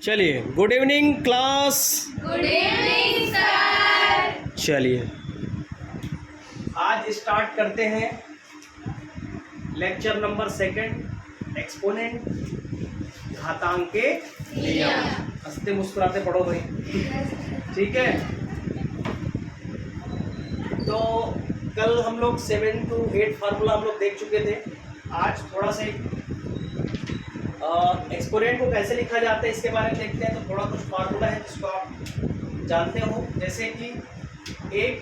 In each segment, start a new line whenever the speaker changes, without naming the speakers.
चलिए, good evening class.
Good evening sir.
चलिए आज स्टार्ट करते हैं लेक्चर नंबर 2, एक्सपोनेंट, घातांक के नियम। हंसते मुस्कुराते पढ़ो भाई, ठीक है। तो कल हम लोग 7 to 8 फार्मूला हम लोग देख चुके थे। आज थोड़ा से एक्सपोनेंट को कैसे लिखा जाता है इसके बारे में देखते हैं। तो थोड़ा कुछ फार्मूला है जिसको आप जानते हो, जैसे कि 1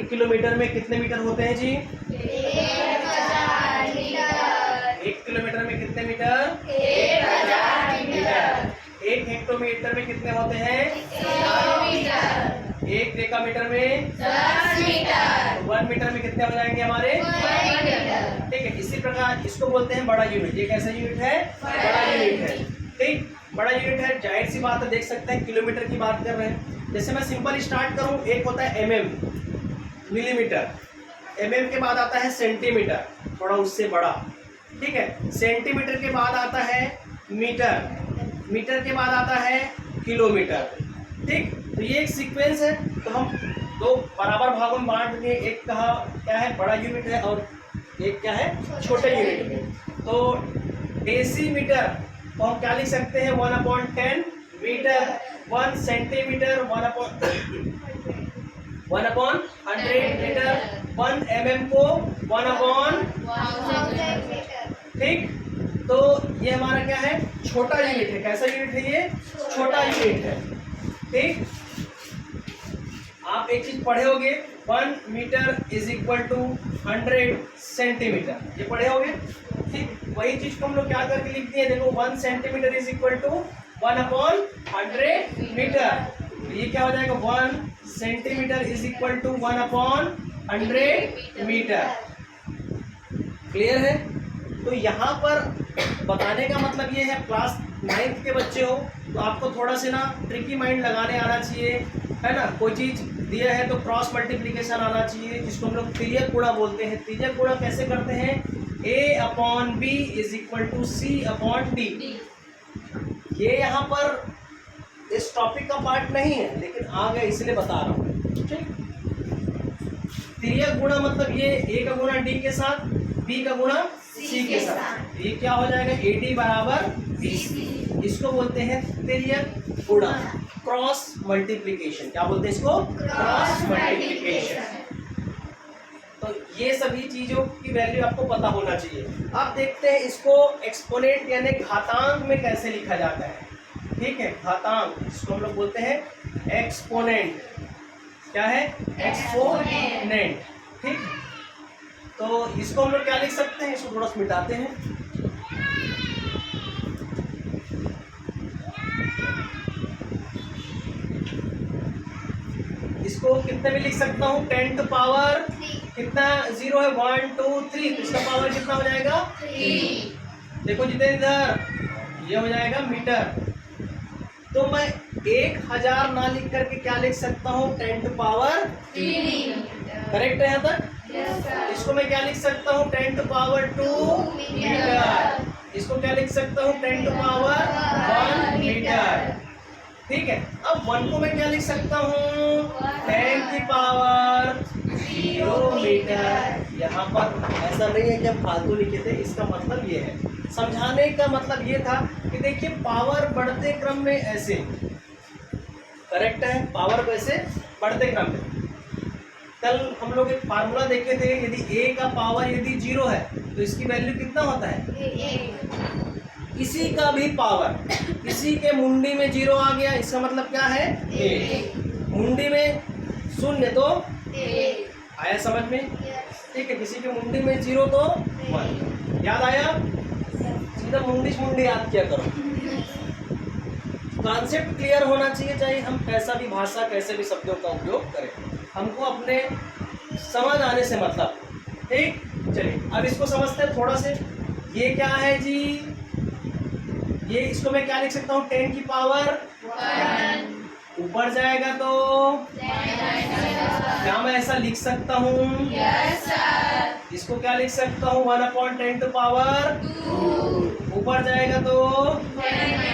किलोमीटर में कितने मीटर होते हैं जी?
1000 मीटर।
1 किलोमीटर में कितने मीटर?
1000 मीटर।
1 हेक्टोमीटर में कितने होते हैं?
100 मीटर।
1 डेकामीटर में
10 मीटर।
1 मीटर में कितने हो जाएंगे हमारे?
1 मीटर।
ठीक है। इसी प्रकार इसको बोलते हैं बड़ा यूनिट। ये कैसा यूनिट है? बड़ा यूनिट है। ठीक, बड़ा यूनिट है। जाहिर सी बात है, देख सकते हैं किलोमीटर की बात कर रहे हैं। जैसे मैं सिंपल स्टार्ट करूं, एक होता है mm, मिलीमीटर। mm के बाद आता है सेंटीमीटर, थोड़ा उससे बड़ा। ठीक है। सेंटीमीटर के बाद आता है मीटर, मीटर के बाद आता है किलोमीटर। ठीक, तो ये एक सीक्वेंस है। तो हम दो बराबर भागों में बांट देंगे। एक कहा क्या है? बड़ा यूनिट है, और एक क्या है? छोटे यूनिट में। तो डेसीमीटर तो हम क्या लिख सकते हैं? 1/10 मीटर। 1 centimetre 1/100 metre. 1 mm को 1/1000। ठीक, तो ये हमारा क्या है? छोटा यूनिट है। कैसा यूनिट है ये? छोटा यूनिट है। ठीक, आप एक चीज पढ़े होगे, 1 metre is equal to 100 centimetre, ये पढ़े होगे। ठीक, वही चीज को हम लोग क्या करके लिख दिए? देखो, 1 centimetre is equal to 1/100 metre. तो ये क्या हो जाएगा? 1 centimetre is equal to 1/100 metre. Clear है? तो यहाँ पर बताने का मतलब ये है, क्लास 9th के बच्चे हो तो आपको थोड़ा से ना ट्रिकी माइंड लगाने आना चाहिए, है ना। कोई चीज दिया है तो क्रॉस मल्टीप्लिकेशन आना चाहिए, जिसको हम लोग तिर्यक गुणा बोलते हैं। तिर्यक गुणा कैसे करते हैं? a/b is equal to c/d। ये यहाँ पर इस टॉपिक का पार्ट नहीं है, लेकिन आ गया इसलिए बता रहा हूँ। ठीक, तिर्यक गुणा मतलब ये a का गुणा d के साथ, b का गुणा c के साथ। ये क्या हो जाएगा? AD बराबर BC। इसको बोलते हैं तिर्यक गुणा, क्रॉस मल्टीप्लिकेशन। क्या बोलते हैं इसको? Cross multiplication. तो ये सभी चीजों की वैल्यू आपको पता होना चाहिए। अब देखते हैं इसको एक्सपोनेंट यानी घातांक में कैसे लिखा जाता है। ठीक है, घातांक, इसको हम लोग बोलते हैं एक्सपोनेंट। क्या है? एक्सपोनेंट। ठीक, तो इसको हम लोग क्या लिख सकते हैं? इसको थोड़ा सा मिटाते हैं। इसको कितने में लिख सकता हूँ? 10 टू पावर कितना? 0 है, 1 2 3, तो इसका पावर कितना हो जाएगा? 3। देखो जितेंद्र, ये हो जाएगा मीटर। तो मैं 1000 ना लिख करके क्या लिख सकता हूँ? 10 टू पावर 3। करेक्ट है यहाँ तक? इसको मैं क्या लिख सकता हूँ? 10 टू पावर 2 मीटर। इसको क्या लिख सकता हूँ? 10 टू पावर 1 मीटर। ठीक है। अब 1 को मैं क्या लिख सकता हूँ? 10 की पावर 0 मीटर। यहाँ पर ऐसा नहीं है कि हम फालतू लिखे थे, इसका मतलब ये है, समझाने का मतलब ये था कि देखिए पावर बढ़ते क्रम में ऐसे, करेक्ट है, पावर वैसे बढ़ते क्रम में। कल हम लोग एक फार्मूला देखे थे, यदि a का पावर यदि 0 है तो इसकी वैल्यू कितना होता है? 1। इसी का भी पावर, किसी के मुंडी में 0 आ गया, इसका मतलब क्या है? 1। मुंडी में 0 तो 1। आया समझ में? ठीक है, किसी के मुंडी में 0 तो 1। याद आया? सीधा मुंडी याद किया करो। कॉन्सेप्ट क्लियर होना चाहिए, चाहे हम कैसा भी भाषा, कैसे भी शब्दों का उपयोग करें, हमको अपने समझ आने से मतलब। ठीक, चलिए अब इसको समझते हैं थोड़ा से। ये क्या है जी? ये, इसको मैं क्या लिख सकता हूँ? 10 की पावर 1। ऊपर जाएगा तो क्या मैं ऐसा लिख सकता हूँ?
Yes sir.
इसको क्या लिख सकता हूँ? 1/10 टू पावर 2। ऊपर जाएगा तो
10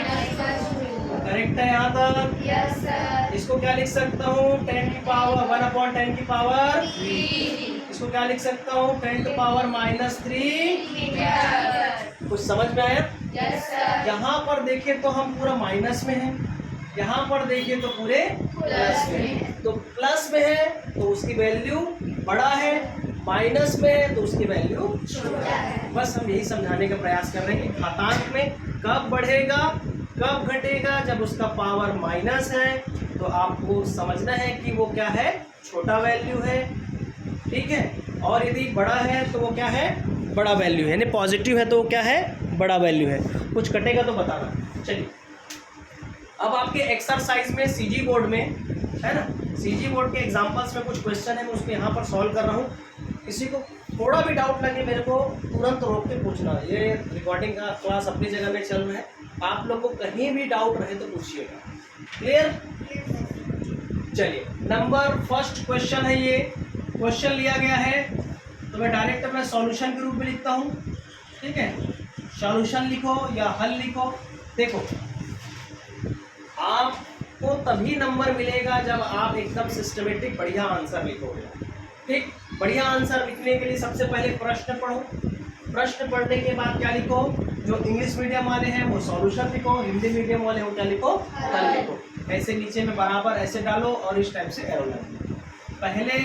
करेक्ट है यहाँ तक?
Yes, sir.
इसको क्या लिख सकता हूँ? 10 की पावर 1/10 की पावर,
3
इसको क्या लिख सकता हूँ? 10 टू पावर -3।
meter.
कुछ समझ में आया?
Yes, sir.
यहाँ पर देखें तो हम पूरा माइनस में हैं, यहाँ पर देखिए तो पूरे प्लस में है। तो प्लस में है तो उसकी वैल्यू बड़ा है, माइनस में है तो उसकी वैल्यू
छोटा है।
बस हम यही समझाने का प्रयास कर रहे हैं कि घातांक में कब बढ़ेगा कब घटेगा। जब उसका पावर माइनस है तो आपको समझना है कि वो क्या है, छोटा वैल्यू है, ठीक है। और यदि बड़ा है तो वो क्या है, बड़ा वैल्यू है, यानी पॉजिटिव है तो वो क्या है, बड़ा वैल्यू है। कुछ कटेगा तो बताना। चलिए अब आपके एक्सरसाइज में सीजी बोर्ड में है ना, सीजी बोर्ड के एग्जांपल्स में कुछ क्वेश्चन है, मैं उसको यहाँ पर सॉल्व कर रहा हूँ। किसी को थोड़ा भी डाउट लगे मेरे को तुरंत रोक के पूछना। ये रिकॉर्डिंग का क्लास अपनी जगह में चल रहा है, आप लोग को कहीं भी डाउट रहे तो पूछिएगा। क्लियर? चलिए नंबर फर्स्ट क्वेश्चन है, ये क्वेश्चन लिया गया है तो मैं डायरेक्ट अपना सॉल्यूशन के रूप में लिखता हूँ, ठीक है। सॉल्यूशन लिखो या हल लिखो। देखो आपको तभी नंबर मिलेगा जब आप एकदम सिस्टमेटिक बढ़िया आंसर लिखोगे, ठीक। बढ़िया आंसर लिखने के लिए सबसे पहले प्रश्न पढ़ो, प्रश्न पढ़ने के बाद क्या लिखो, जो इंग्लिश मीडियम वाले हैं वो सॉल्यूशन लिखो, हिंदी मीडियम वाले हो क्या लिखो, हल लिखो। ऐसे नीचे में बराबर ऐसे डालो और इस टाइप से एरो लगाओ। पहले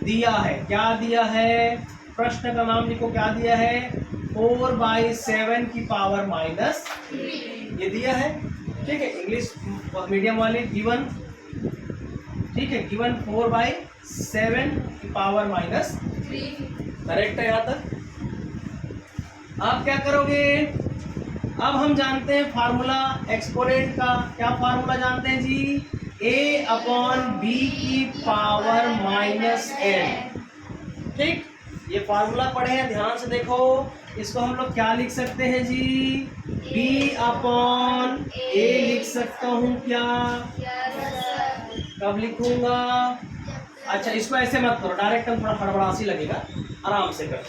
दिया है, क्या दिया है, प्रश्न का नाम लिखो, क्या दिया है, 4/7 की पावर -3 ये दिया है, ठीक है। इंग्लिश मीडियम वाले गिवन, ठीक है, गिवन 4/7 की पावर -3 करेक्ट है यहाँ तक। आप क्या करोगे, अब हम जानते हैं फार्मूला एक्सपोनेंट का, क्या फार्मूला जानते हैं जी, a/b की पावर -n, ठीक। ये फार्मूला पढ़े हैं, ध्यान से देखो। इसको हम लोग क्या लिख सकते हैं जी, b/a लिख सकता हूँ क्या, कब लिखूंगा, अच्छा इसको ऐसे मत करो, डायरेक्ट हम थोड़ा हड़बड़ासी लगेगा, आराम से करो।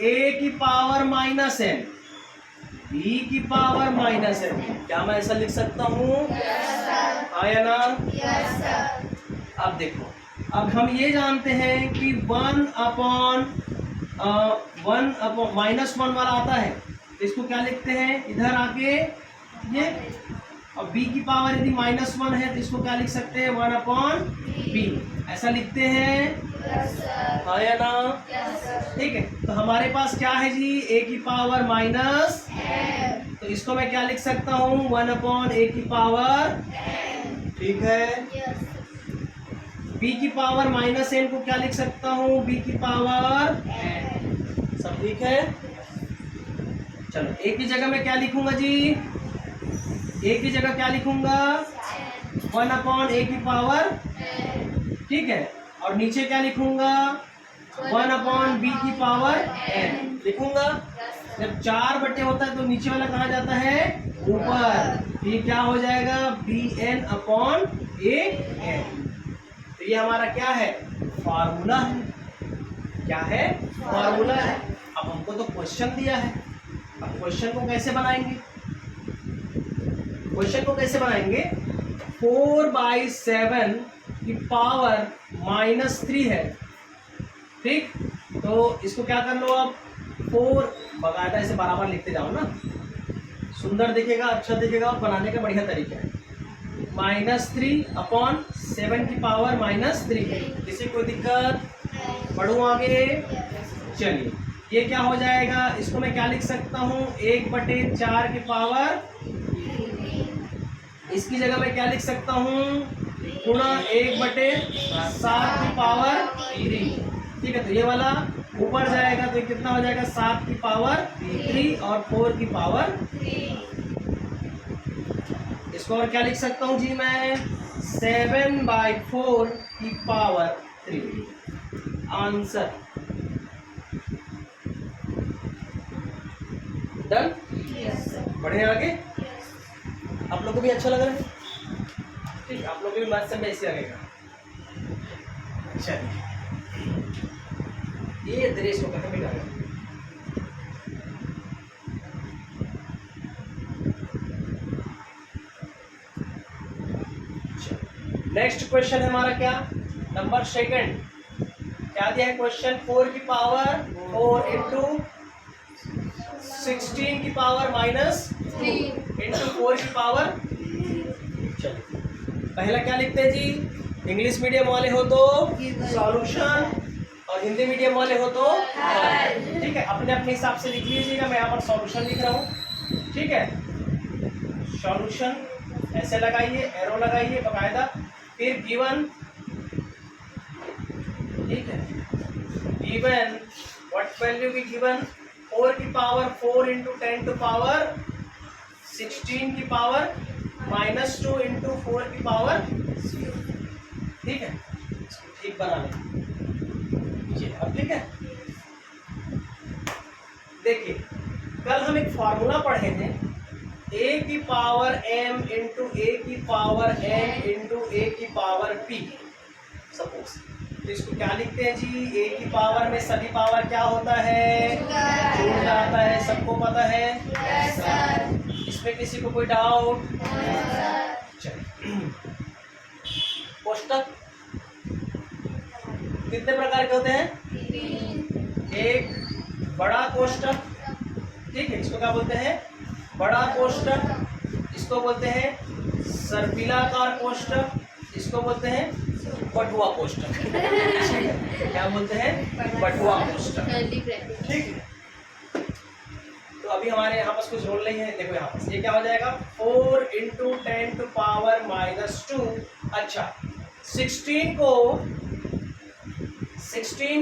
a की पावर -n, b की पावर -n, क्या मैं ऐसा लिख सकता हूँ, आया ना। अब देखो, अब हम ये जानते हैं कि 1/(-1) वाला आता है तो इसको क्या लिखते हैं, इधर आके ये, और b की पावर यदि -1 है तो इसको क्या लिख सकते हैं, 1/b, ऐसा लिखते हैं, आया ना। ठीक है, तो हमारे पास क्या है जी, a की पावर माइनस, तो इसको मैं क्या लिख सकता हूँ, 1/a की पावर, ठीक है। b की पावर -n को क्या लिख सकता हूँ, b की पावर, सब ठीक है। चलो a की जगह मैं क्या लिखूंगा जी, a की जगह क्या लिखूंगा, 1/a की पावर, ठीक है। और नीचे क्या लिखूंगा, 1/b की पावर n लिखूंगा। जब 4 होता है तो नीचे वाला कहाँ जाता है, ऊपर, ये क्या हो जाएगा, bn/an। तो ये हमारा क्या है, फार्मूला है, क्या है, फार्मूला है। अब हमको तो क्वेश्चन दिया है, अब क्वेश्चन को कैसे बनाएंगे, क्वेश्चन को कैसे बनाएंगे, 4/7 की पावर -3 है, ठीक। तो इसको क्या कर लो, अब 4 बकायदा ऐसे बराबर लिखते जाओ ना, सुंदर दिखेगा, अच्छा दिखेगा, और बनाने का बढ़िया तरीका है। -3/7 की पावर -3, किसी कोई दिक्कत, बढ़ूँ आगे, चलिए ये क्या हो जाएगा, इसको मैं क्या लिख सकता हूँ, 1/4 की पावर, इसकी जगह मैं क्या लिख सकता हूँ, गुणा 1/7 की पावर 3, ठीक है। तो ये वाला ऊपर जाएगा तो ये कितना हो जाएगा, 7 की पावर 3 और 4 की पावर, इसको और क्या लिख सकता हूँ जी मैं, 7/4 की पावर 3, आंसर डन। बढ़े आगे, आप लोग को भी अच्छा लग रहा है, ठीक, आप लोग को भी मैथ में ऐसे लगेगा। चलिए ये दृश्य को कहाँ मिलाएगा, नेक्स्ट क्वेश्चन है हमारा क्या, नंबर सेकंड। क्या दिया है क्वेश्चन, 4 की पावर 4 इंटू 16 की पावर माइनस 3 इंटू 4 की पावर। चलिए पहला क्या लिखते हैं जी, इंग्लिश मीडियम वाले हो तो सॉल्यूशन और हिंदी मीडियम वाले हो तो हल। ठीक है, अपने अपने हिसाब से लिख लीजिएगा। मैं यहाँ पर सॉल्यूशन लिख रहा हूँ। ठीक है, सॉल्यूशन ऐसे लगाइए, एरो लगाइए बकायदा, फिर गिवन। ठीक है, गिवन व्हाट वैल्यू की गिवन, 4 की पावर 4 इंटू 10 टू पावर 16 की पावर माइनस 2 इंटू 4 की पावर। ठीक है, ठीक बना लें ये अब। ठीक है, देखिए कल हम एक फॉर्मूला पढ़े थे, a की पावर m इंटू ए की पावर n इंटू ए की पावर p। सपोज तो इसको क्या लिखते हैं जी, a की पावर में सभी पावर क्या होता है, जुड़ जाता है, सबको पता है। इसमें किसी को कोई डाउट? चलिए, कोष्टक कितने प्रकार के होते हैं, एक बड़ा कोष्टक। ठीक है, इसको क्या बोलते हैं, बड़ा कोष्टक। इसको बोलते हैं सर्पिलाकार कोष्टक। इसको बोलते हैं बटुआ कोष्टक। क्या बोलते हैं, बटुआ कोष्टक। ठीक है, तो अभी हमारे यहाँ पास कुछ रोल नहीं है। देखो यहाँ पास ये क्या हो जाएगा, 4 इंटू 10 टू पावर माइनस 2। अच्छा, 16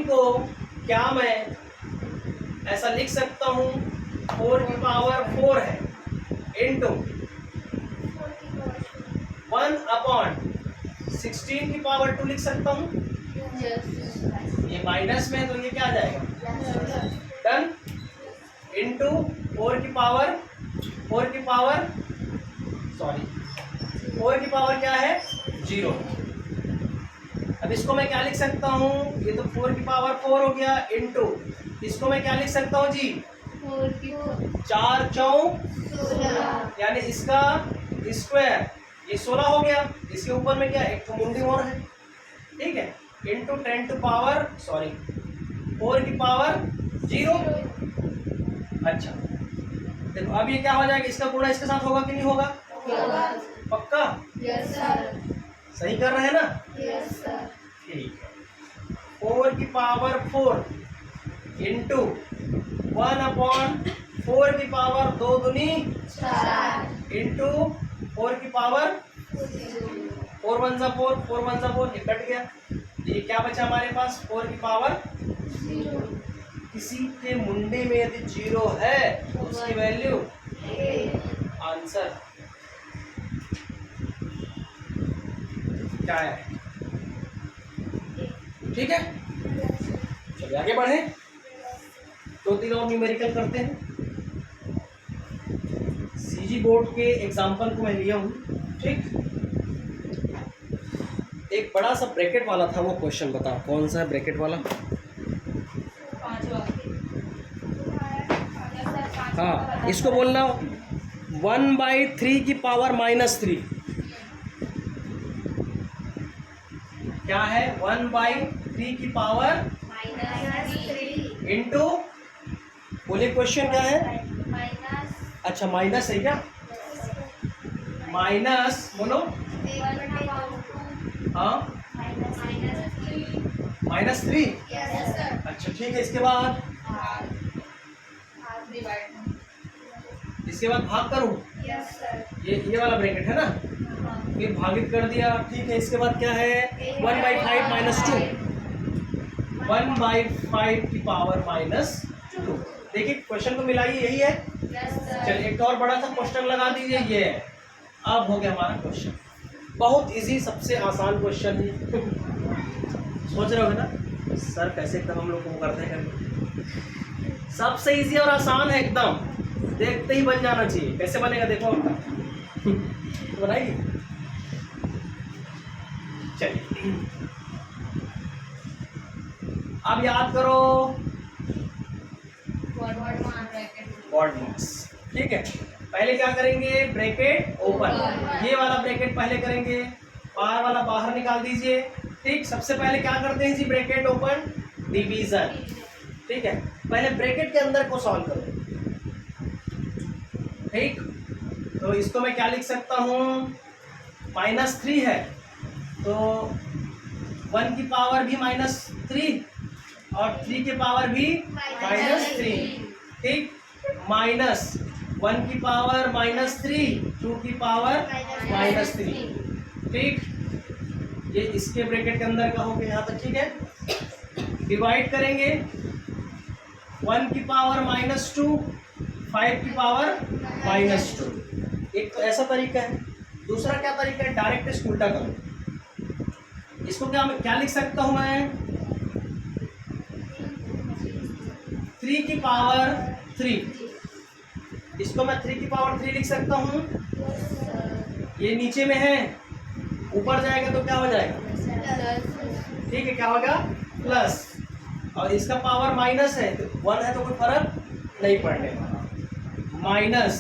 को क्या मैं ऐसा लिख सकता हूँ, 4 की पावर 4 है इंटू 1 अपॉन 16 की पावर 2 लिख सकता हूँ। ये माइनस में है तो ये क्या आ जाएगा, डन, इंटू 4 की पावर 4 की पावर क्या है, 0। अब इसको मैं क्या लिख सकता हूँ, ये तो 4 की पावर 4 हो गया, इंटू इसको मैं क्या लिख सकता हूँ जी, 4 चौक 16, यानी इसका स्क्वायर, ये 16 हो गया। इसके ऊपर में क्या, एक तो मुंडी और है। ठीक है, इंटू 10 टू पावर 4 की पावर 0। अच्छा, देखो अब ये क्या हो जाएगा, इसका गुणा इसके साथ होगा कि नहीं होगा, पक्का? सही कर रहे हैं ना? ठीक है, 4 की पावर 4 इंटू 1 अपॉन 4 की पावर 2 दूनी 4 इंटू 4 की पावर 4 1 जा 4, 4 1 जा 4, ये कट गया। ये क्या बचा हमारे पास, 4 की पावर 0। किसी के मुंडे में यदि 0 है तो उसकी वैल्यू आंसर क्या है। ठीक है, चलिए आगे बढ़े, 2-3 और न्यूमेरिकल करते हैं। सीजी बोर्ड के एग्जाम्पल को मैं लिया हूँ। ठीक, एक बड़ा सा ब्रैकेट वाला था, वो क्वेश्चन बताओ कौन सा है ब्रैकेट वाला। हाँ, इसको बोलना 1/3 की पावर -3। क्या है, 1/3 की पावर इंटू, बोले क्वेश्चन क्या है, अच्छा माइनस है क्या, माइनस बोलो, हाँ -3। अच्छा ठीक है, इसके बाद भाग करूं, ये वाला ब्रैकेट है ना, फिर भागित कर दिया। ठीक है, इसके बाद क्या है, 1/5 -2, 1/5 की पावर -2। देखिए क्वेश्चन को मिलाइए, यही है। चलिए एक और बड़ा सा क्वेश्चन लगा दीजिए, ये है। अब हो गया हमारा क्वेश्चन, बहुत इजी, सबसे आसान क्वेश्चन है। सोच रहे हो ना सर कैसे एकदम हम लोग को करते हैं, सबसे इजी और आसान है एकदम, देखते ही बन जाना चाहिए। कैसे बनेगा देखो, तो बनाइए। चलिए अब याद करो वर्ड मास। ठीक है, पहले क्या करेंगे, ब्रैकेट ओपन, ये वाला ब्रैकेट पहले करेंगे, आर वाला बाहर निकाल दीजिए। ठीक, सबसे पहले क्या करते हैं जी, ब्रैकेट ओपन, डिवीजन। ठीक है, पहले ब्रैकेट के अंदर को सॉल्व करो। ठीक, तो इसको मैं क्या लिख सकता हूँ, -3 है तो 1 की पावर भी -3 और 3 की पावर भी -3। ठीक, -1 की पावर -3, 2 की पावर -3। ठीक, ये इसके ब्रैकेट के अंदर का हो गया यहाँ तक। ठीक है, डिवाइड करेंगे 1 की पावर -2, 5 की पावर -2। एक तो ऐसा तरीका है। दूसरा क्या तरीका है, डायरेक्ट इसको उल्टा करो। इसको क्या लिख सकता हूं मैं, 3 की पावर 3। इसको मैं 3 की पावर 3 लिख सकता हूं। ये नीचे में है, ऊपर जाएगा तो क्या हो जाएगा, ठीक है, क्या होगा, प्लस। और इसका पावर माइनस है तो 1 है तो कोई फर्क नहीं पड़ने वाला। माइनस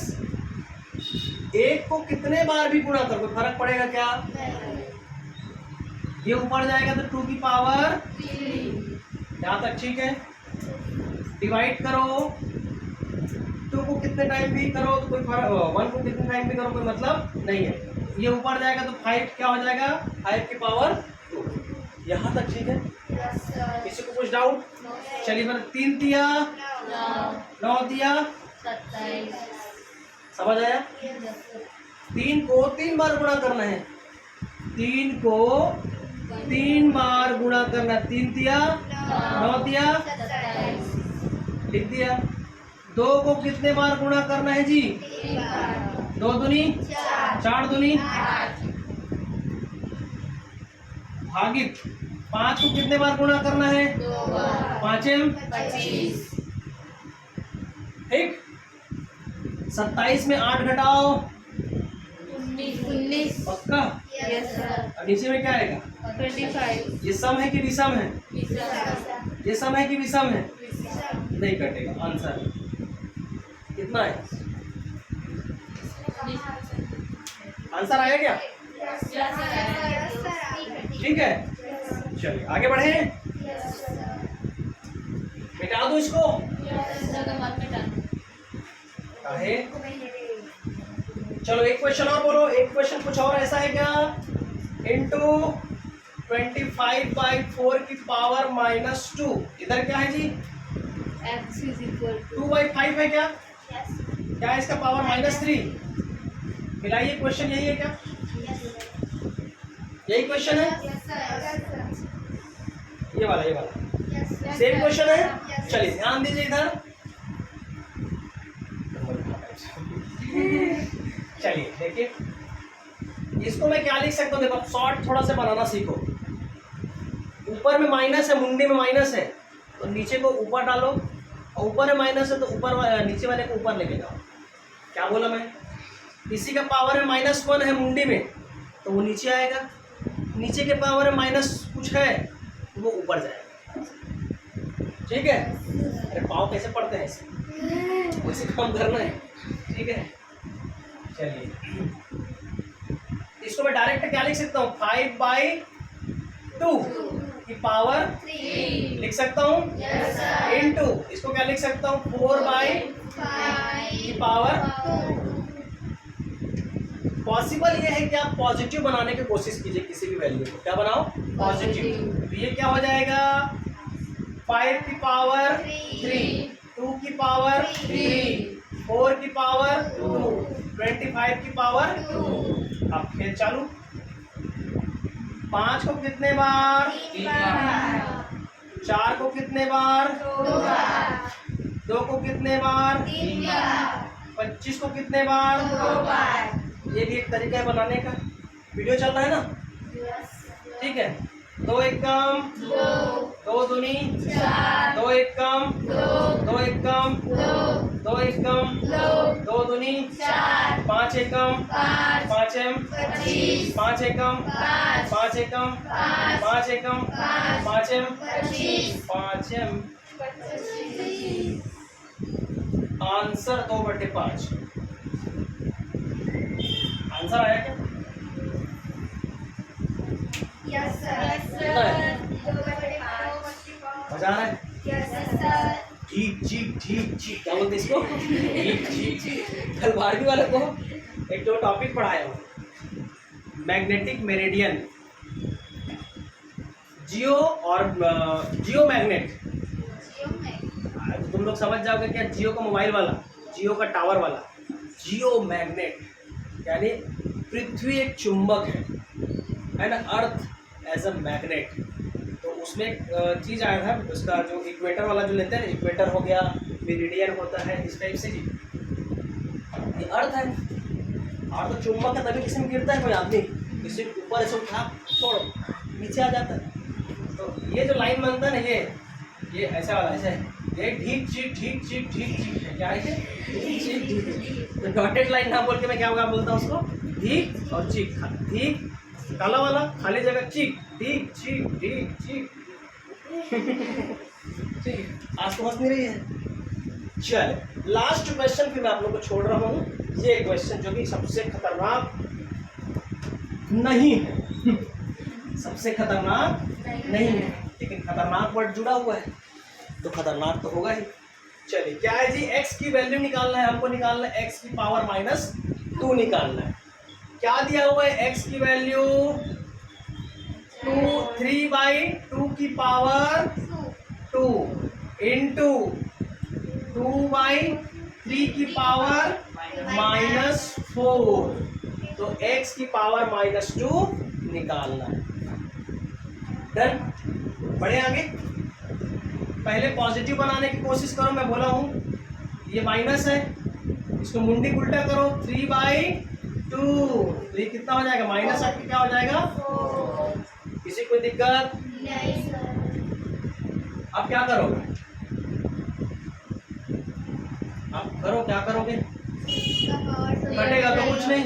1 को कितने बार भी गुणा करो कोई फर्क पड़ेगा क्या, ये ऊपर जाएगा तो 2 की पावर 3। यहाँ तक ठीक है। डिवाइड करो, 2 को कितने टाइम भी करो तो कोई फर्क, 1 को कितने टाइम भी करो कोई मतलब नहीं है। ये ऊपर जाएगा तो 5 क्या हो जाएगा, 5 की पावर 2। यहाँ तक ठीक है। किसी को कुछ डाउट, चलिए फिर 3 दिया 9 दिया
27।
समझ आया। 3 को 3 बार गुणा करना है, 3 को 3 बार गुणा करना। 3 दिया 9 दिया
27।
लिख दिया। 2 को कितने बार गुणा करना है जी, 2 दूनी 4 दूनी
8।
भागित 5 को कितने बार गुणा करना है,
2 बार
5
25।
ठीक। 27 में 8 घटाओ
19।
पक्का।
Yes sir.
अब नीचे में क्या आएगा,
25।
ये सम है कि विषम है,
विषम।
ये सम है कि विषम है,
विषम।
नहीं कटेगा। आंसर कितना है, आंसर आया क्या, ठीक है। चलिए आगे बढ़े, मिटा दो इसको काहे? चलो एक क्वेश्चन और बोलो। एक क्वेश्चन कुछ और ऐसा है क्या, इंटू 25/4 की पावर -2। इधर क्या है जी,
x is equal to
2/5 है क्या, क्या है इसका पावर -3। मिलाइए, क्वेश्चन यही है क्या, यही क्वेश्चन है, ये वाला सेम क्वेश्चन है। चलिए ध्यान दीजिए इधर, चलिए देखिए इसको मैं क्या लिख सकता हूँ। देखो शॉर्ट थोड़ा सा बनाना सीखो। ऊपर में माइनस है, मुंडी में माइनस है तो नीचे को ऊपर डालो, और ऊपर में माइनस है तो ऊपर नीचे वाले को ऊपर लेके जाओ। क्या बोला मैं, इसी का पावर में -1 है मुंडी में तो वो नीचे आएगा, नीचे के पावर में माइनस कुछ है तो वो ऊपर जाएगा। ठीक है, अरे पाँव कैसे पड़ते हैं ऐसे, वैसे काम करना है। ठीक है, चलिए इसको मैं डायरेक्ट क्या लिख सकता हूँ, 5/2 की पावर
3।
लिख सकता हूँ,
Yes, sir.
इंटू इसको क्या लिख सकता हूँ, 4/5 की पावर। पॉसिबल ये है कि आप पॉजिटिव बनाने की कोशिश कीजिए, किसी भी वैल्यू को क्या बनाओ, पॉजिटिव। तो ये क्या हो जाएगा, 5 की पावर 3, 2 की पावर 3, 4 की पावर 2, 25 की पावर 2। अब फिर चालू, 5 को कितने बार, 4 को कितने बार, 2 को कितने बार, 25 को कितने बार,
2 बार।
ये भी एक तरीका है बनाने का। वीडियो चल रहा है ना, ठीक है। 2 एक कम 2 दूनी 2 एक कम 2 एक कम 2 एक कम 2 दूनी 5 एक कम 5 एम 5 एक कम 5 एक कम 5 एक कम 5 एम 5 एम। आंसर 2/5। आंसर आया क्या, मजा आ रहा है?
Yes, sir.
ठीक ठीक ठीक ठीक, क्या बोलते हैं इसको? ठीक ठीक ठीक। कल 12वीं वाले को एक जो टॉपिक पढ़ाया हूँ, मैग्नेटिक मेरिडियन, जियो और जियो मैग्नेट। तुम लोग समझ जाओगे क्या? जियो का मोबाइल वाला, जियो का टावर वाला, जियो मैग्नेट यानी पृथ्वी एक चुंबक है ना, अर्थ एज अ मैग्नेट। तो उसमें एक चीज़ आया था, उसका जो इक्वेटर वाला जो लेते हैं, इक्वेटर हो गया, मेरिडियन होता है, इस टाइप से जी। ये अर्थ है, और तो चुंबक है, तभी किसी में गिरता है कोई आदमी, किसी के ऊपर ऐसे उठा छोड़ नीचे आ जाता है। तो ये जो लाइन बनता है ना, ये ऐसा वाला ऐसा है, ये ठीक ठीक ठीक ठीक ठीक ठीक है, क्या है ये? ठीक ठीक ठीक। तो डॉटेड लाइन ना बोल के मैं क्या बोलता हूँ उसको? ठीक और चीक, ठीक काला वाला खाली जगह चीक, ठीक ठीक ठीक ठीक ठीक। आज तो हंस नहीं रही है। चल लास्ट क्वेश्चन फिर मैं आप लोग को छोड़ रहा हूँ। ये क्वेश्चन जो कि सबसे खतरनाक नहीं है, सबसे खतरनाक नहीं है, लेकिन खतरनाक वर्ड जुड़ा हुआ है तो खतरनाक तो होगा ही। चलिए क्या है जी? x की वैल्यू निकालना है हमको, निकालना है x की पावर -2 निकालना है। क्या दिया हुआ है? x की वैल्यू 3/2 की पावर 2 इंटू 2/3 की पावर -4। तो x की पावर -2 निकालना है। डन? बढ़े आगे। पहले पॉजिटिव बनाने की कोशिश करो, मैं बोला हूँ ये माइनस है, इसको मुंडी उल्टा करो, 3/2। तो ये कितना हो जाएगा? माइनस आपकी क्या हो जाएगा? किसी कोई दिक्कत?
नहीं सर।
अब क्या करोगे? अब करो, क्या करोगे? कटेगा तो कुछ नहीं,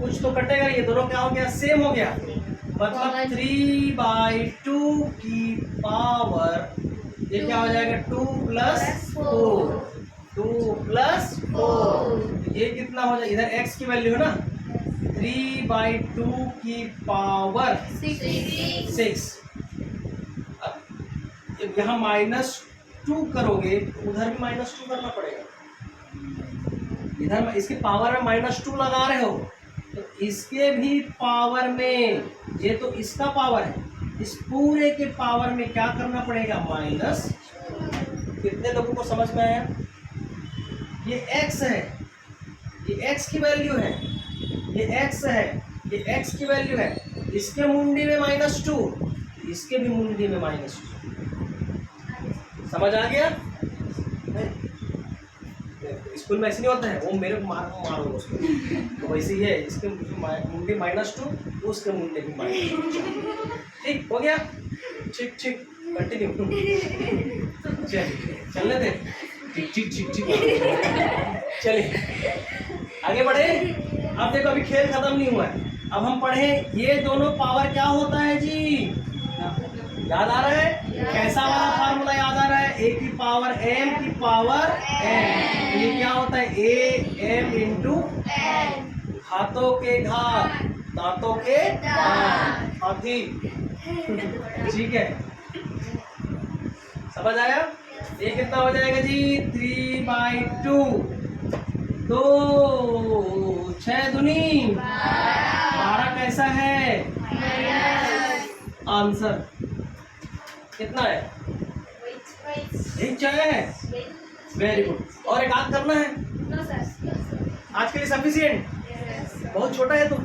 कुछ तो कटेगा। ये दोनों क्या हो गया? सेम हो गया। मतलब 3/2 की पावर, ये क्या हो जाएगा? 2 + 4, 2 + 4। ये कितना हो जाएगा? इधर x की वैल्यू है ना, 3/2 की पावर 6। अब यहाँ -2 करोगे तो उधर भी -2 करना पड़ेगा। इधर इसके पावर में -2 लगा रहे हो तो इसके भी पावर में, ये तो इसका पावर है, इस पूरे के पावर में क्या करना पड़ेगा? माइनस। कितने लोगों को समझ में आया? ये x है, ये x की वैल्यू है, ये x है, ये x की वैल्यू है, इसके मुंडी में -2, इसके भी मुंडी में -2। समझ आ गया? स्कूल में ऐसे नहीं होता है, वो मेरे को मारो उसको, तो वैसे ही है, इसके मुंडी -2, उसके मुंडे भी -2। ठीक हो गया? ठीक ठीक, कंटिन्यू। चलने दे। ठीक ठीक ठीक ठीक। चलिए आगे बढ़े। अब देखो अभी खेल खत्म नहीं हुआ है, अब हम पढ़े ये दोनों पावर क्या होता है जी? याद आ रहा है? कैसा वाला फार्मूला याद आ रहा है? a की पावर m की पावर n। ये क्या होता है? am × हाथों के घात, दांतों के दांत, हाथी। ठीक है, समझ आया? ये कितना हो जाएगा जी? 3/2, 2 6 दूनी 12 कैसा है? आंसर कितना है? एक चाय है। Very good. और एक आध करना है आज के लिए सफिशिएंट? बहुत छोटा है तो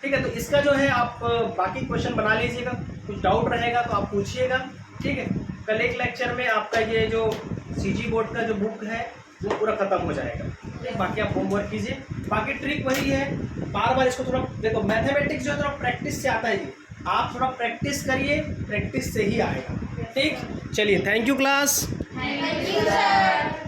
ठीक है। तो इसका जो है आप बाकी क्वेश्चन बना लीजिएगा, कुछ डाउट रहेगा तो आप पूछिएगा। ठीक है, कल एक लेक्चर में आपका ये जो CG बोर्ड का जो बुक है वो पूरा खत्म हो जाएगा। बाकी आप होमवर्क कीजिए। बाकी ट्रिक वही है, बार बार इसको थोड़ा देखो, मैथमेटिक्स जो है थोड़ा प्रैक्टिस से आता है जी, आप थोड़ा प्रैक्टिस करिए, प्रैक्टिस से ही आएगा। ठीक, चलिए, thank you class.
Thank you sir.